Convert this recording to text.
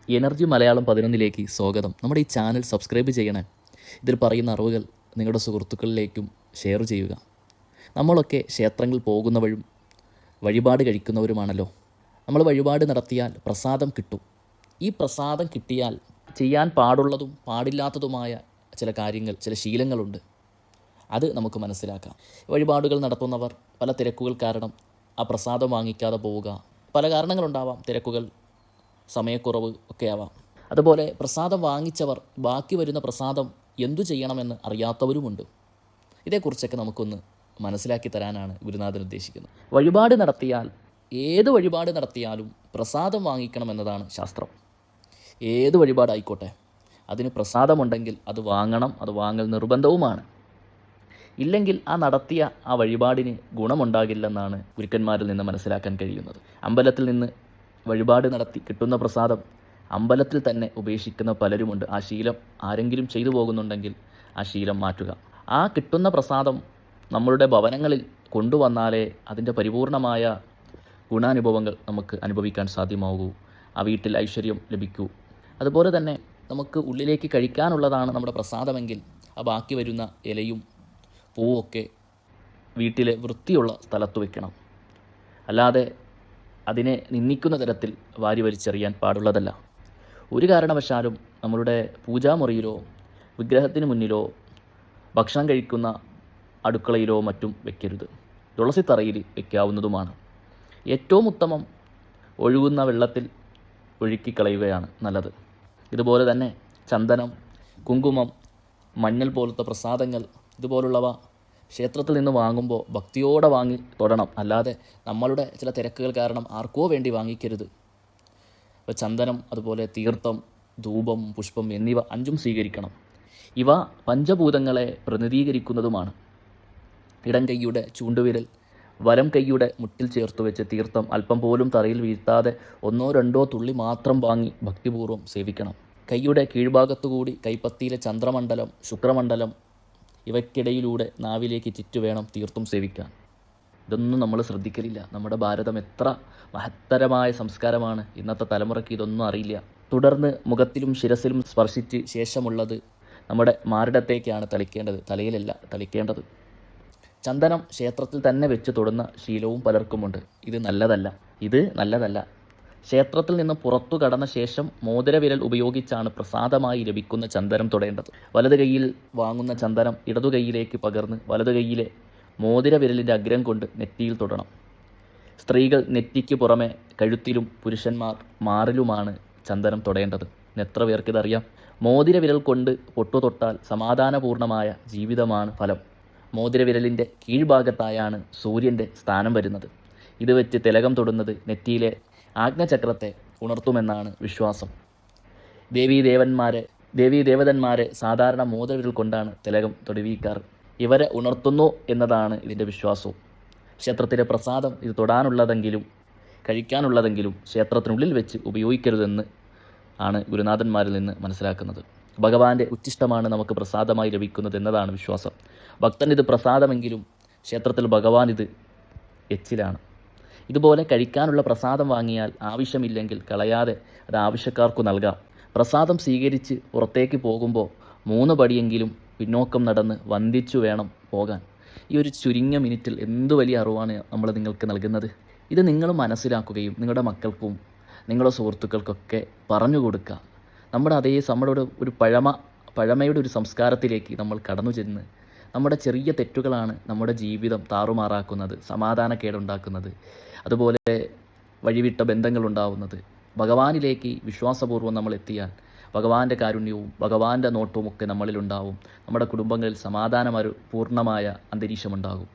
Energy Malayalam 11ലേക്ക് സ്വാഗതം. നമ്മുടെ ഈ ചാനൽ സബ്സ്ക്രൈബ് ചെയ്യണേ. ഇതിൽ പറയുന്ന അറിവുകൾ നിങ്ങളുടെ സുഹൃത്തുക്കളിലേക്കും ഷെയർ ചെയ്യുക. നമ്മളൊക്കെ ക്ഷേത്രങ്ങളിൽ പോകുന്നവരും വഴിപാട് കഴിക്കുന്നവരുമാണല്ലോ. നമ്മൾ വഴിപാട് നടത്തിയാൽ പ്രസാദം കിട്ടും. ഈ പ്രസാദം കിട്ടിയാൽ ചെയ്യാൻ പാടുള്ളതും പാടില്ലാത്തതുമായ ചില കാര്യങ്ങൾ, ചില ശീലങ്ങളുണ്ട്. അത് നമുക്ക് മനസ്സിലാക്കാം. വഴിപാടുകൾ നടത്തുന്നവർ പല തിരക്കുകൾ കാരണം ആ പ്രസാദം വാങ്ങിക്കാതെ പോവുക. പല കാരണങ്ങളുണ്ടാവാം. തിരക്കുകൾ, സമയക്കുറവ് ഒക്കെ ആവാം. അതുപോലെ പ്രസാദം വാങ്ങിച്ചവർ ബാക്കി വരുന്ന പ്രസാദം എന്തു ചെയ്യണമെന്ന് അറിയാത്തവരുമുണ്ട്. ഇതേക്കുറിച്ചൊക്കെ നമുക്കൊന്ന് മനസ്സിലാക്കി തരാനാണ് ഗുരുനാഥൻ ഉദ്ദേശിക്കുന്നത്. വഴിപാട് നടത്തിയാൽ, ഏത് വഴിപാട് നടത്തിയാലും പ്രസാദം വാങ്ങിക്കണമെന്നതാണ് ശാസ്ത്രം. ഏത് വഴിപാടായിക്കോട്ടെ, അതിന് പ്രസാദമുണ്ടെങ്കിൽ അത് വാങ്ങണം. അത് വാങ്ങൽ നിർബന്ധവുമാണ്. ഇല്ലെങ്കിൽ ആ നടത്തിയ ആ വഴിപാടിന് ഗുണമുണ്ടാകില്ലെന്നാണ് ഗുരുക്കന്മാരിൽ നിന്ന് മനസ്സിലാക്കാൻ കഴിയുന്നത്. അമ്പലത്തിൽ നിന്ന് വഴിപാട് നടത്തി കിട്ടുന്ന പ്രസാദം അമ്പലത്തിൽ തന്നെ ഉപേക്ഷിക്കുന്ന പലരുമുണ്ട്. ആ ശീലം ആരെങ്കിലും ചെയ്തു പോകുന്നുണ്ടെങ്കിൽ ആ ശീലം മാറ്റുക. ആ കിട്ടുന്ന പ്രസാദം നമ്മളുടെ ഭവനങ്ങളിൽ കൊണ്ടുവന്നാലേ അതിൻ്റെ പരിപൂർണമായ ഗുണാനുഭവങ്ങൾ നമുക്ക് അനുഭവിക്കാൻ സാധ്യമാകൂ. ആ വീട്ടിൽ ഐശ്വര്യം ലഭിക്കൂ. അതുപോലെ തന്നെ നമുക്ക് ഉള്ളിലേക്ക് കഴിക്കാനുള്ളതാണ് നമ്മുടെ പ്രസാദമെങ്കിൽ ആ ബാക്കി വരുന്ന ഇലയും പൂവൊക്കെ വീട്ടിലെ വൃത്തിയുള്ള സ്ഥലത്ത് വയ്ക്കണം. അല്ലാതെ അതിനെ നിന്ദിക്കുന്ന തരത്തിൽ വാരി വലിച്ചെറിയാൻ പാടുള്ളതല്ല. ഒരു കാരണവശാലും നമ്മളുടെ പൂജാമുറിയിലോ വിഗ്രഹത്തിന് മുന്നിലോ ഭക്ഷണം കഴിക്കുന്ന അടുക്കളയിലോ മറ്റും വയ്ക്കരുത്. തുളസിത്തറയിൽ വയ്ക്കാവുന്നതുമാണ്. ഏറ്റവും ഉത്തമം ഒഴുകുന്ന വെള്ളത്തിൽ ഒഴുക്കിക്കളയുകയാണ് നല്ലത്. ഇതുപോലെ തന്നെ ചന്ദനം, കുങ്കുമം, മഞ്ഞൾ പോലത്തെ പ്രസാദങ്ങൾ, ഇതുപോലുള്ളവ ക്ഷേത്രത്തിൽ നിന്ന് വാങ്ങുമ്പോൾ ഭക്തിയോടെ വാങ്ങി തൊടണം. അല്ലാതെ നമ്മളുടെ ചില തിരക്കുകൾ കാരണം ആർക്കോ വേണ്ടി വാങ്ങിക്കരുത്. ഇപ്പോൾ ചന്ദനം, അതുപോലെ തീർത്ഥം, ധൂപം, പുഷ്പം എന്നിവ 5ഉം സ്വീകരിക്കണം. ഇവ പഞ്ചഭൂതങ്ങളെ പ്രതിനിധീകരിക്കുന്നതുമാണ്. ഇടം കൈയുടെ ചൂണ്ടുവിരൽ വലം കൈയുടെ മുട്ടിൽ ചേർത്ത് വെച്ച് തീർത്ഥം അല്പം പോലും തറയിൽ വീഴ്ത്താതെ 1 or 2 തുള്ളി മാത്രം വാങ്ങി ഭക്തിപൂർവ്വം സേവിക്കണം. കൈയുടെ കീഴ്ഭാഗത്തുകൂടി കൈപ്പത്തിയിലെ ചന്ദ്രമണ്ഡലം, ശുക്രമണ്ഡലം ഇവയ്ക്കിടയിലൂടെ നാവിലേക്ക് ചുറ്റു വേണം തീർത്തും സേവിക്കാൻ. ഇതൊന്നും നമ്മൾ ശ്രദ്ധിക്കലില്ല. നമ്മുടെ ഭാരതം എത്ര മഹത്തരമായ സംസ്കാരമാണ്. ഇന്നത്തെ തലമുറയ്ക്ക് ഇതൊന്നും അറിയില്ല. തുടർന്ന് മുഖത്തിലും ശിരസിലും സ്പർശിച്ച് ശേഷമുള്ളത് നമ്മുടെ മാറിടത്തേക്കാണ് തളിക്കേണ്ടത്, തലയിലല്ല തളിക്കേണ്ടത്. ചന്ദനം ക്ഷേത്രത്തിൽ തന്നെ വെച്ച് തൊടുന്ന ശീലവും പലർക്കുമുണ്ട്. ഇത് നല്ലതല്ല. ക്ഷേത്രത്തിൽ നിന്ന് പുറത്തു കടന്ന ശേഷം മോതിരവിരൽ ഉപയോഗിച്ചാണ് പ്രസാദമായി ലഭിക്കുന്ന ചന്ദനം തൊടേണ്ടത്. വലത് കൈയിൽ വാങ്ങുന്ന ചന്ദനം ഇടതു കൈയിലേക്ക് പകർന്ന് വലത് കൈയിലെ മോതിരവിരലിൻ്റെ അഗ്രം കൊണ്ട് നെറ്റിയിൽ തൊടണം. സ്ത്രീകൾ നെറ്റിക്ക് പുറമെ കഴുത്തിലും പുരുഷന്മാർ മാറിലുമാണ് ചന്ദനം തൊടേണ്ടത്. എത്ര പേർക്കിതറിയാം? മോതിരവിരൽ കൊണ്ട് പൊട്ടു തൊട്ടാൽ സമാധാനപൂർണമായ ജീവിതമാണ് ഫലം. മോതിരവിരലിൻ്റെ കീഴ്ഭാഗത്തായാണ് സൂര്യൻ്റെ സ്ഥാനം വരുന്നത്. ഇത് വെച്ച് തിലകം തൊടുന്നത് നെറ്റിയിലെ ആജ്ഞചക്രത്തെ ഉണർത്തുമെന്നാണ് വിശ്വാസം. ദേവീദേവതന്മാരെ സാധാരണ മോതിരവിരൽ കൊണ്ടാണ് തിലകം തൊടുവിക്കാറ്. ഇവരെ ഉണർത്തുന്നു എന്നതാണ് ഇതിൻ്റെ വിശ്വാസവും. ക്ഷേത്രത്തിലെ പ്രസാദം ഇത് തൊടാനുള്ളതെങ്കിലും കഴിക്കാനുള്ളതെങ്കിലും ക്ഷേത്രത്തിനുള്ളിൽ വെച്ച് ഉപയോഗിക്കരുതെന്ന് ആണ് ഗുരുനാഥന്മാരിൽ നിന്ന് മനസ്സിലാക്കുന്നത്. ഭഗവാന്റെ ഉച്ഛിഷ്ടമാണ് നമുക്ക് പ്രസാദമായി ലഭിക്കുന്നത് എന്നതാണ് വിശ്വാസം. ഭക്തൻ ഇത് പ്രസാദമെങ്കിലും ക്ഷേത്രത്തിൽ ഭഗവാൻ ഇത് എച്ചിലാണ്. ഇതുപോലെ കഴിക്കാനുള്ള പ്രസാദം വാങ്ങിയാൽ ആവശ്യമില്ലെങ്കിൽ കളയാതെ അത് ആവശ്യക്കാർക്കു നൽകാം. പ്രസാദം സ്വീകരിച്ച് പുറത്തേക്ക് പോകുമ്പോൾ 3 പടിയെങ്കിലും പിന്നോക്കം നടന്ന് വന്ദിച്ചു വേണം പോകാൻ. ഈ ഒരു ചുരുങ്ങിയ മിനിറ്റിൽ എന്തു വലിയ അറിവാണ് നമ്മൾ നിങ്ങൾക്ക് നൽകുന്നത്. ഇത് നിങ്ങൾ മനസ്സിലാക്കുകയും നിങ്ങളുടെ മക്കൾക്കും നിങ്ങളുടെ സുഹൃത്തുക്കൾക്കൊക്കെ പറഞ്ഞു കൊടുക്കുക. നമ്മുടെ ഒരു പഴമയുടെ ഒരു സംസ്കാരത്തിലേക്ക് നമ്മൾ കടന്നു ചെന്ന് നമ്മുടെ ചെറിയ തെറ്റുകളാണ് നമ്മുടെ ജീവിതം താറുമാറാക്കുന്നത്, സമാധാനക്കേടുണ്ടാക്കുന്നത്, അതുപോലെ വഴിവിട്ട ബന്ധങ്ങളുണ്ടാവുന്നത്. ഭഗവാനിലേക്ക് വിശ്വാസപൂർവ്വം നമ്മൾ എത്തിയാൽ ഭഗവാന്റെ കാരുണ്യവും ഭഗവാന്റെ നോട്ടവും ഒക്കെ നമ്മളിലുണ്ടാവും. നമ്മുടെ കുടുംബങ്ങളിൽ പൂർണ്ണമായ അന്തരീക്ഷമുണ്ടാകും.